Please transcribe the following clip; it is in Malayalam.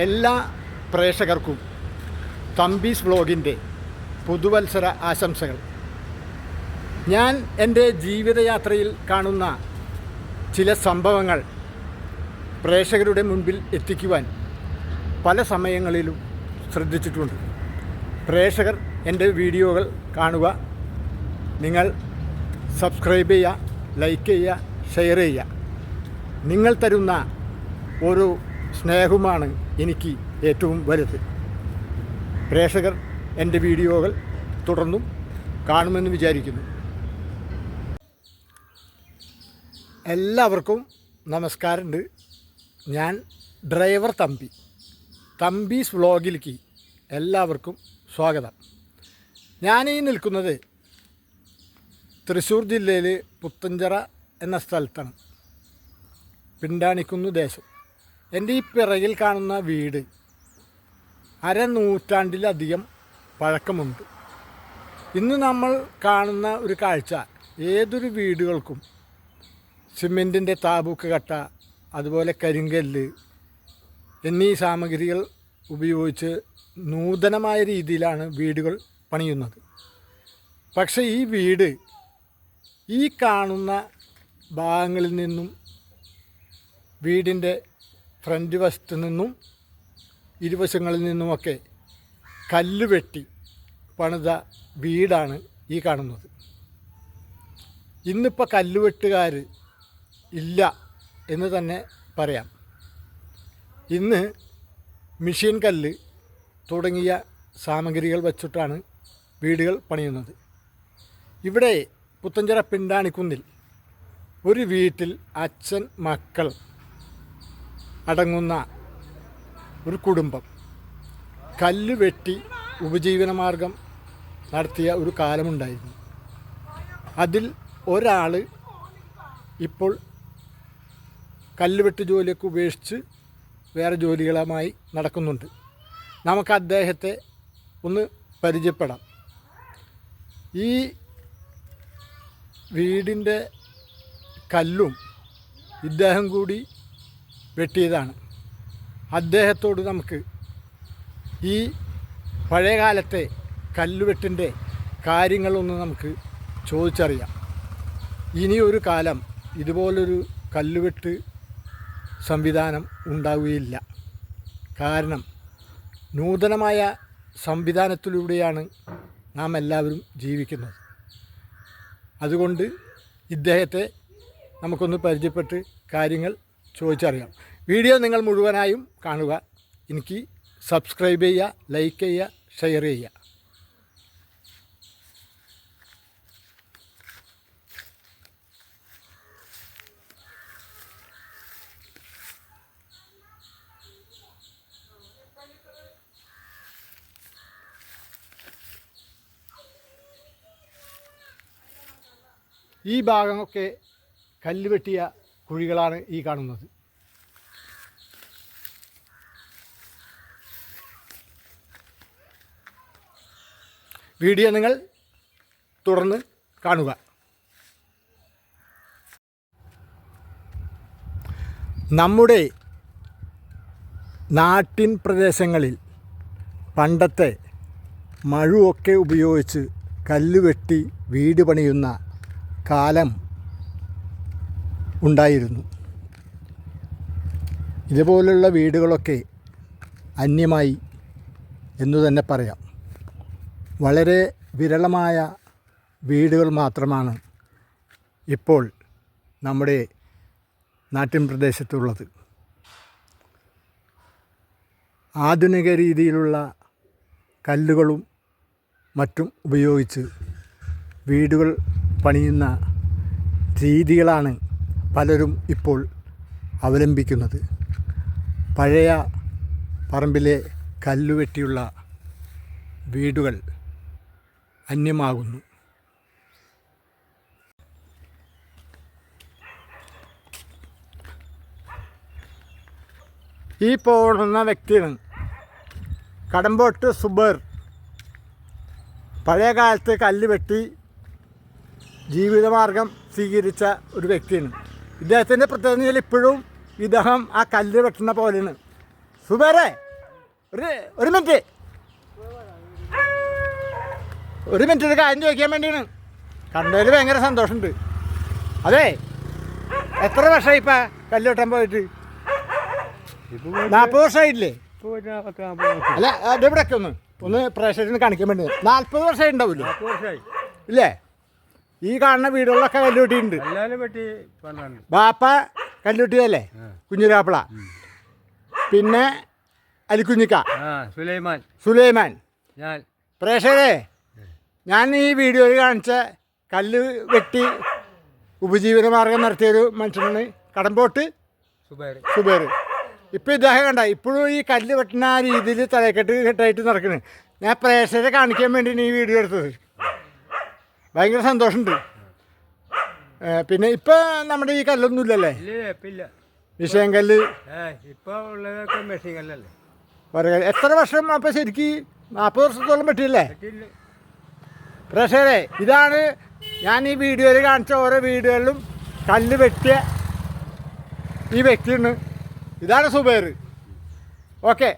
എല്ലാ പ്രേക്ഷകർക്കും തമ്പീസ് വ്ലോഗിൻ്റെ പുതുവത്സര ആശംസകൾ. ഞാൻ എൻ്റെ ജീവിതയാത്രയിൽ കാണുന്ന ചില സംഭവങ്ങൾ പ്രേക്ഷകരുടെ മുൻപിൽ എത്തിക്കുവാൻ പല സമയങ്ങളിലും ശ്രദ്ധിച്ചിട്ടുണ്ട്. പ്രേക്ഷകർ എൻ്റെ വീഡിയോകൾ കാണുക, നിങ്ങൾ സബ്സ്ക്രൈബ് ചെയ്യുക, ലൈക്ക് ചെയ്യുക, ഷെയർ ചെയ്യുക. നിങ്ങൾ തരുന്ന ഒരു സ്നേഹമാണ് എനിക്ക് ഏറ്റവും വലുത്. പ്രേക്ഷകർ എൻ്റെ വീഡിയോകൾ തുടർന്നും കാണുമെന്ന് വിചാരിക്കുന്നു. എല്ലാവർക്കും നമസ്കാരമുണ്ട്. ഞാൻ ഡ്രൈവർ തമ്പീസ് വ്ലോഗിലേക്ക് എല്ലാവർക്കും സ്വാഗതം. ഞാനീ നിൽക്കുന്നത് തൃശ്ശൂർ ജില്ലയിൽ പുത്തഞ്ചിറ എന്ന സ്ഥലത്താണ്. പിണ്ടാണിക്കുന്ന് ദേശം. എൻ്റെ ഈ പിറകിൽ കാണുന്ന വീട് അരനൂറ്റാണ്ടിലധികം പഴക്കമുണ്ട്. ഇന്ന് നമ്മൾ കാണുന്ന ഒരു കാഴ്ച, ഏതൊരു വീടുകൾക്കും സിമെൻറ്റിൻ്റെ താബൂക്ക് കട്ട, അതുപോലെ കരിങ്കല്ല് എന്നീ സാമഗ്രികൾ ഉപയോഗിച്ച് നൂതനമായ രീതിയിലാണ് വീടുകൾ പണിയുന്നത്. പക്ഷേ ഈ വീട് ഈ കാണുന്ന ഭാഗങ്ങളിൽ നിന്നും, വീടിൻ്റെ ഫ്രണ്ട് വശത്തു നിന്നും ഇരുവശങ്ങളിൽ നിന്നുമൊക്കെ കല്ല് വെട്ടി പണിത വീടാണ് ഈ കാണുന്നത്. ഇന്നിപ്പോൾ കല്ലുവെട്ടുകാർ ഇല്ല എന്ന് തന്നെ പറയാം. ഇന്ന് മെഷീൻ കല്ല് തുടങ്ങിയ സാമഗ്രികൾ വച്ചിട്ടാണ് വീടുകൾ പണിയുന്നത്. ഇവിടെ പുത്തഞ്ചിറ പിണ്ടാണിക്കുന്നിൽ ഒരു വീട്ടിൽ അച്ഛൻ, മക്കൾ അടങ്ങുന്ന ഒരു കുടുംബം കല്ല് വെട്ടി ഉപജീവനമാർഗം നടത്തിയ ഒരു കാലമുണ്ടായിരുന്നു. അതിൽ ഒരാൾ ഇപ്പോൾ കല്ലുവെട്ട് ജോലിയൊക്കെ ഉപേക്ഷിച്ച് വേറെ ജോലികളുമായി നടക്കുന്നുണ്ട്. നമുക്ക് അദ്ദേഹത്തെ ഒന്ന് പരിചയപ്പെടാം. ഈ വീടിൻ്റെ കല്ലും ഇദ്ദേഹം കൂടി വെട്ടിയതാണ്. അദ്ദേഹത്തോട് നമുക്ക് ഈ പഴയകാലത്തെ കല്ലുവെട്ടിൻ്റെ കാര്യങ്ങളൊന്ന് നമുക്ക് ചോദിച്ചറിയാം. ഇനിയൊരു കാലം ഇതുപോലൊരു കല്ലുവെട്ട് സംവിധാനം ഉണ്ടാവുകയില്ല. കാരണം നൂതനമായ സംവിധാനത്തിലൂടെയാണ് നാം എല്ലാവരും ജീവിക്കുന്നത്. അതുകൊണ്ട് ഇദ്ദേഹത്തെ നമുക്കൊന്ന് പരിചയപ്പെട്ട് കാര്യങ്ങൾ ചോദിച്ചറിയാം. വീഡിയോ നിങ്ങൾ മുഴുവനായും കാണുക. എനിക്ക് സബ്സ്ക്രൈബ് ചെയ്യുക, ലൈക്ക് ചെയ്യുക, ഷെയർ ചെയ്യുക. ഈ ഭാഗമൊക്കെ കല്ല് വെട്ടിയ കുഴികളാണ് ഈ കാണുന്നത്. വീഡിയോ നിങ്ങൾ തുടർന്ന് കാണുക. നമ്മുടെ നാട്ടിൻ പ്രദേശങ്ങളിൽ പണ്ടത്തെ മഴുവൊക്കെ ഉപയോഗിച്ച് കല്ലുവെട്ടി വീട് പണിയുന്ന കാലം ഉണ്ടായിരുന്നു. ഇതുപോലുള്ള വീടുകളൊക്കെ അന്യമായി എന്നു തന്നെ പറയാം. വളരെ വിരളമായ വീടുകൾ മാത്രമാണ് ഇപ്പോൾ നമ്മുടെ നാട്ടിൻ പ്രദേശത്തുള്ളത്. ആധുനിക രീതിയിലുള്ള കല്ലുകളും മറ്റും ഉപയോഗിച്ച് വീടുകൾ പണിയുന്ന രീതികളാണ് പലരും ഇപ്പോൾ അവലംബിക്കുന്നത്. പഴയ പറമ്പിലെ കല്ലുവെട്ടിയുള്ള വീടുകൾ അന്യമാകുന്നു. ഈ പോകുന്ന വ്യക്തിയാണ് കടമ്പോട്ട് സുബൈർ. പഴയ കാലത്ത് കല്ല് വെട്ടി ജീവിതമാർഗം സ്വീകരിച്ച ഒരു വ്യക്തിയാണ്. ഇദ്ദേഹത്തിൻ്റെ പ്രത്യേകത ഇപ്പോഴും ഇദ്ദേഹം ആ കല്ല് വെട്ടുന്ന പോലെയാണ്. സുബൈറേ, ഒരു മിനിറ്റ് ഒരു മിനിറ്റ് ഒരു കാര്യം ചോദിക്കാൻ വേണ്ടിയാണ്. കണ്ടതിൽ ഭയങ്കര സന്തോഷമുണ്ട്. അതെ, എത്ര വർഷമായി ഇപ്പം കല്ല് വെട്ടാൻ പോയിട്ട്? 40 വർഷമായില്ലേ? അല്ല അതിവിടെയൊക്കെ ഒന്ന് പ്രേക്ഷകത്തിന് കാണിക്കാൻ വേണ്ടി 40 വർഷമായി ഉണ്ടാവില്ലേ? ഇല്ലേ? ഈ കാണുന്ന വീടുകളിലൊക്കെ കല്ല് വെട്ടിയിട്ടുണ്ട്. ബാപ്പ കല്ല് വെട്ടിയതല്ലേ? കുഞ്ഞിരാപ്പിള, പിന്നെ അലിക്കുഞ്ഞിക്ക, സുലൈമാൻ. പ്രേക്ഷകരെ, ഞാൻ ഈ വീഡിയോയിൽ കാണിച്ച കല്ല് വെട്ടി ഉപജീവന മാർഗം നടത്തിയൊരു മനുഷ്യനാണ് കടമ്പോട്ട് സുബൈർ. ഇപ്പോൾ ഇദ്ദേഹം കണ്ട ഇപ്പോഴും ഈ കല്ല് വെട്ടുന്ന ആ രീതിയിൽ കെട്ടായിട്ട് നടക്കുന്നത്. ഞാൻ പ്രേക്ഷകരെ കാണിക്കാൻ വേണ്ടിയാണ് ഈ വീഡിയോ എടുത്തത്. ഭയങ്കര സന്തോഷമുണ്ട്. പിന്നെ ഇപ്പം നമ്മുടെ ഈ കല്ലൊന്നും ഇല്ലല്ലേ? വിഷയം കല്ല് എത്ര വർഷം അപ്പം ശരിക്കും 40 വർഷത്തോളം വെട്ടിയില്ലേ? പ്രേക്ഷകരെ, ഇതാണ് ഞാൻ ഈ വീഡിയോയിൽ കാണിച്ച ഓരോ വീഡിയോകളിലും കല്ല് വെട്ടിയ ഈ വ്യക്തിയാണ്. ഇതാണ് സുബൈർ. ഓക്കെ.